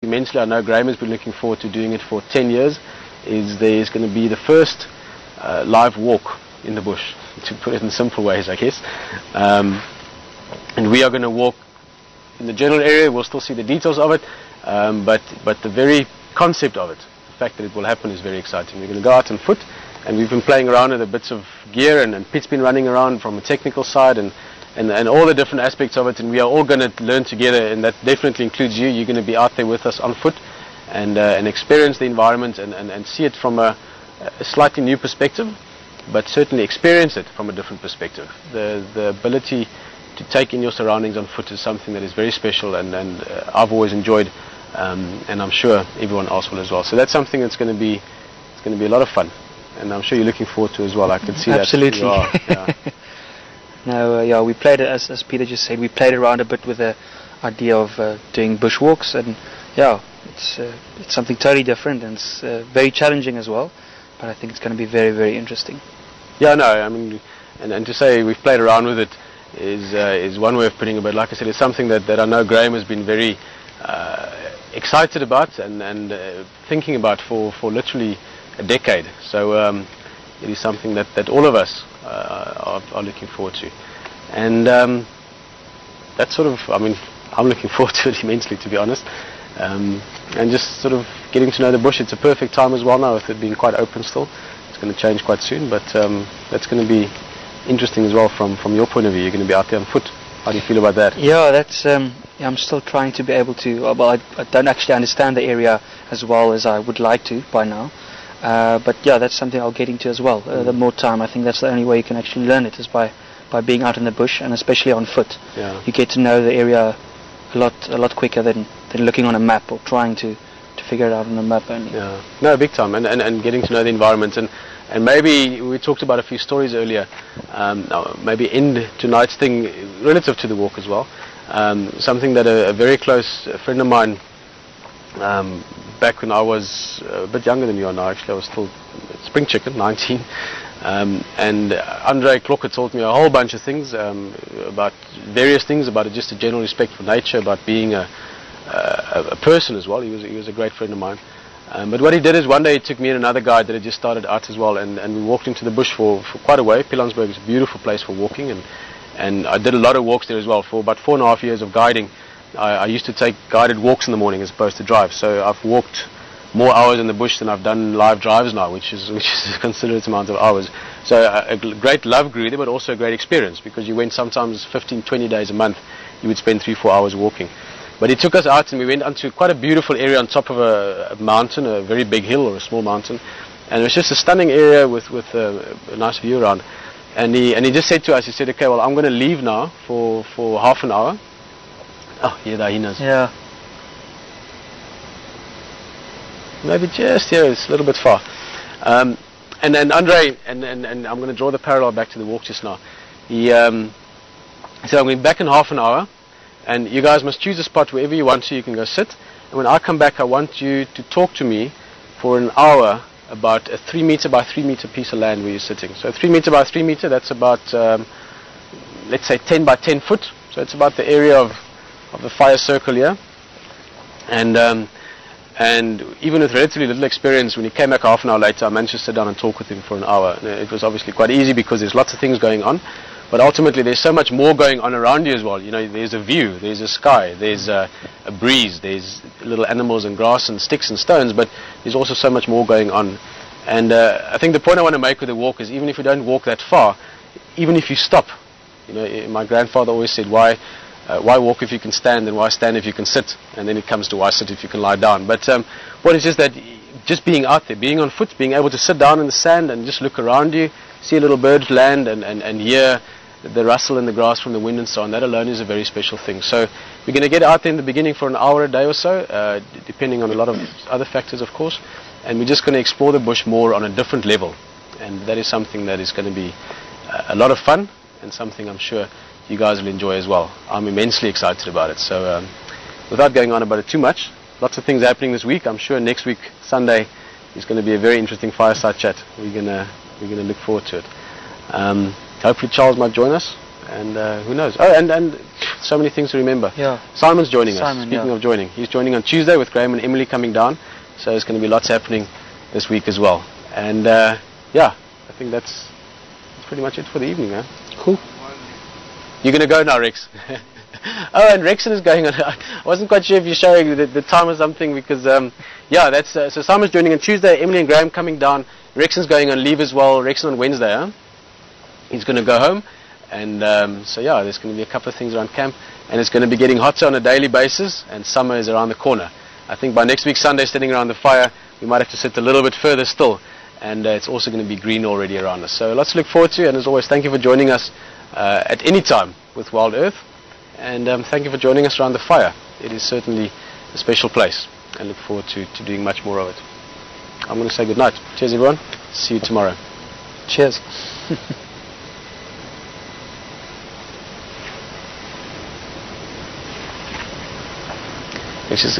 immensely. I know Graham has been looking forward to doing it for 10 years. There's going to be the first live walk in the bush, to put it in simple ways, I guess. And we are going to walk in the general area. We'll still see the details of it, but the very concept of it, the fact that it will happen, is very exciting. We're going to go out on foot, and we've been playing around with the bits of gear, and Pete's been running around from a technical side, and all the different aspects of it, and we are all going to learn together, and that definitely includes you. You're going to be out there with us on foot, and experience the environment, and see it from a slightly new perspective, but certainly experience it from a different perspective. The ability to take in your surroundings on foot is something that is very special, and I've always enjoyed, and I'm sure everyone else will as well. So that's something that's going to be a lot of fun, and I'm sure you're looking forward to as well. I can see absolutely. That. Absolutely. Yeah. No, yeah, we played it, as Peter just said, we played around a bit with the idea of doing bushwalks, and yeah, it's something totally different, and it's very challenging as well, but I think it's going to be very, very interesting. Yeah, no, I mean, and to say we've played around with it is one way of putting it, but like I said, it's something that I know Graham has been very excited about and thinking about for literally a decade. So it is something that all of us are looking forward to, and that's sort of, I mean, I'm looking forward to it immensely, to be honest, and just sort of getting to know the bush. It's a perfect time as well now, with it being quite open still. It's going to change quite soon, but that's going to be interesting as well from your point of view. You're going to be out there on foot. How do you feel about that? Yeah, that's I'm still trying to be able to, well, I don't actually understand the area as well as I would like to by now, but yeah, that's something I'll get into as well. The more time, I think that's the only way you can actually learn it, is by being out in the bush, and especially on foot. Yeah. You get to know the area a lot quicker than looking on a map or trying to figure it out on a map only. Yeah, no, big time, and getting to know the environment, and maybe we talked about a few stories earlier, maybe end tonight's thing relative to the walk as well. Something that a very close friend of mine, back when I was a bit younger than you are now, actually, I was still spring chicken, 19, and Andre Klokke told me a whole bunch of things, about various things, about just a general respect for nature, about being a person as well. He was a great friend of mine. But what he did is, one day he took me and another guy that had just started out as well, and we walked into the bush for quite a way. Pilanesberg is a beautiful place for walking, and I did a lot of walks there as well. For about 4.5 years of guiding, I used to take guided walks in the morning as opposed to drive. So I've walked more hours in the bush than I've done live drives now, which is a considerable amount of hours. So a great love grew there, but also a great experience, because you went sometimes 15, 20 days a month. You would spend 3-4 hours walking. But he took us out, and we went onto quite a beautiful area on top of a mountain, a very big hill or a small mountain, and it was just a stunning area with a nice view around. And he just said to us, he said, okay, well, I'm going to leave now for half an hour. Oh, yeah, there he knows. Yeah. Maybe just here, it's a little bit far. And then Andre, and I'm going to draw the parallel back to the walk just now. He said, I'm going back in half an hour, and you guys must choose a spot wherever you want to. You can go sit, and when I come back, I want you to talk to me for an hour about a 3 meter by 3 meter piece of land where you're sitting. So 3 meter by 3 meter, that's about, let's say 10 by 10 foot. So it's about the area of the fire circle here. And even with relatively little experience, when he came back half an hour later, I managed to sit down and talk with him for an hour. It was obviously quite easy, because there's lots of things going on. But ultimately, there's so much more going on around you as well. You know, there's a view, there's a sky, there's a breeze, there's little animals and grass and sticks and stones, but there's also so much more going on. And I think the point I want to make with the walk is, even if you don't walk that far, even if you stop, you know, my grandfather always said, why walk if you can stand, and why stand if you can sit? And then it comes to why sit if you can lie down. But what is just that, just being out there, being on foot, being able to sit down in the sand and just look around you, see a little bird land, and hear the rustle in the grass from the wind and so on, that alone is a very special thing. So we're going to get out there in the beginning for an hour a day or so, depending on a lot of other factors, of course, and we're just going to explore the bush more on a different level, and that is something that is going to be a lot of fun, and something I'm sure you guys will enjoy as well. I'm immensely excited about it. So without going on about it too much, lots of things happening this week. I'm sure next week, Sunday, is going to be a very interesting fireside chat. We're going to look forward to it. Hopefully Charles might join us, and who knows. Oh, and so many things to remember. Yeah. Simon's joining us. Simon, Speaking of joining, he's joining on Tuesday with Graham and Emily coming down. So there's going to be lots happening this week as well. And yeah, I think that's pretty much it for the evening. Cool. You're going to go now, Rex. Oh, and Rexon is going on. I wasn't quite sure if you're showing the time or something because, yeah, that's so Simon's joining on Tuesday, Emily and Graham coming down. Rexon's going on leave as well. Rexon on Wednesday, he's going to go home. And so, yeah, there's going to be a couple of things around camp. And it's going to be getting hotter on a daily basis, and summer is around the corner. I think by next week, Sunday, sitting around the fire, we might have to sit a little bit further still. And it's also going to be green already around us. So lots to look forward to. And as always, thank you for joining us at any time with Wild Earth. And thank you for joining us around the fire. It is certainly a special place. I look forward to doing much more of it. I'm going to say good night. Cheers, everyone. See you tomorrow. Cheers. Which is